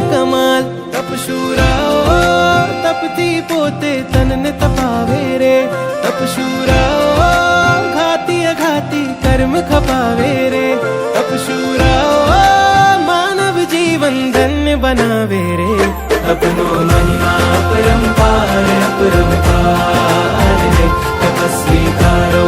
કમાલ. તપશૂરાઓ તપથી પોતે તનને તપાવે રે. તપશૂરાઓ ઘાતી અઘાતી કર્મ ખપાવે રે. તપશૂરાઓ માનવ જીવન ધન્ય બનાવે રે. તપનો મહિમા પરંપાર અપરંપાર રે. તપસ્વી કારો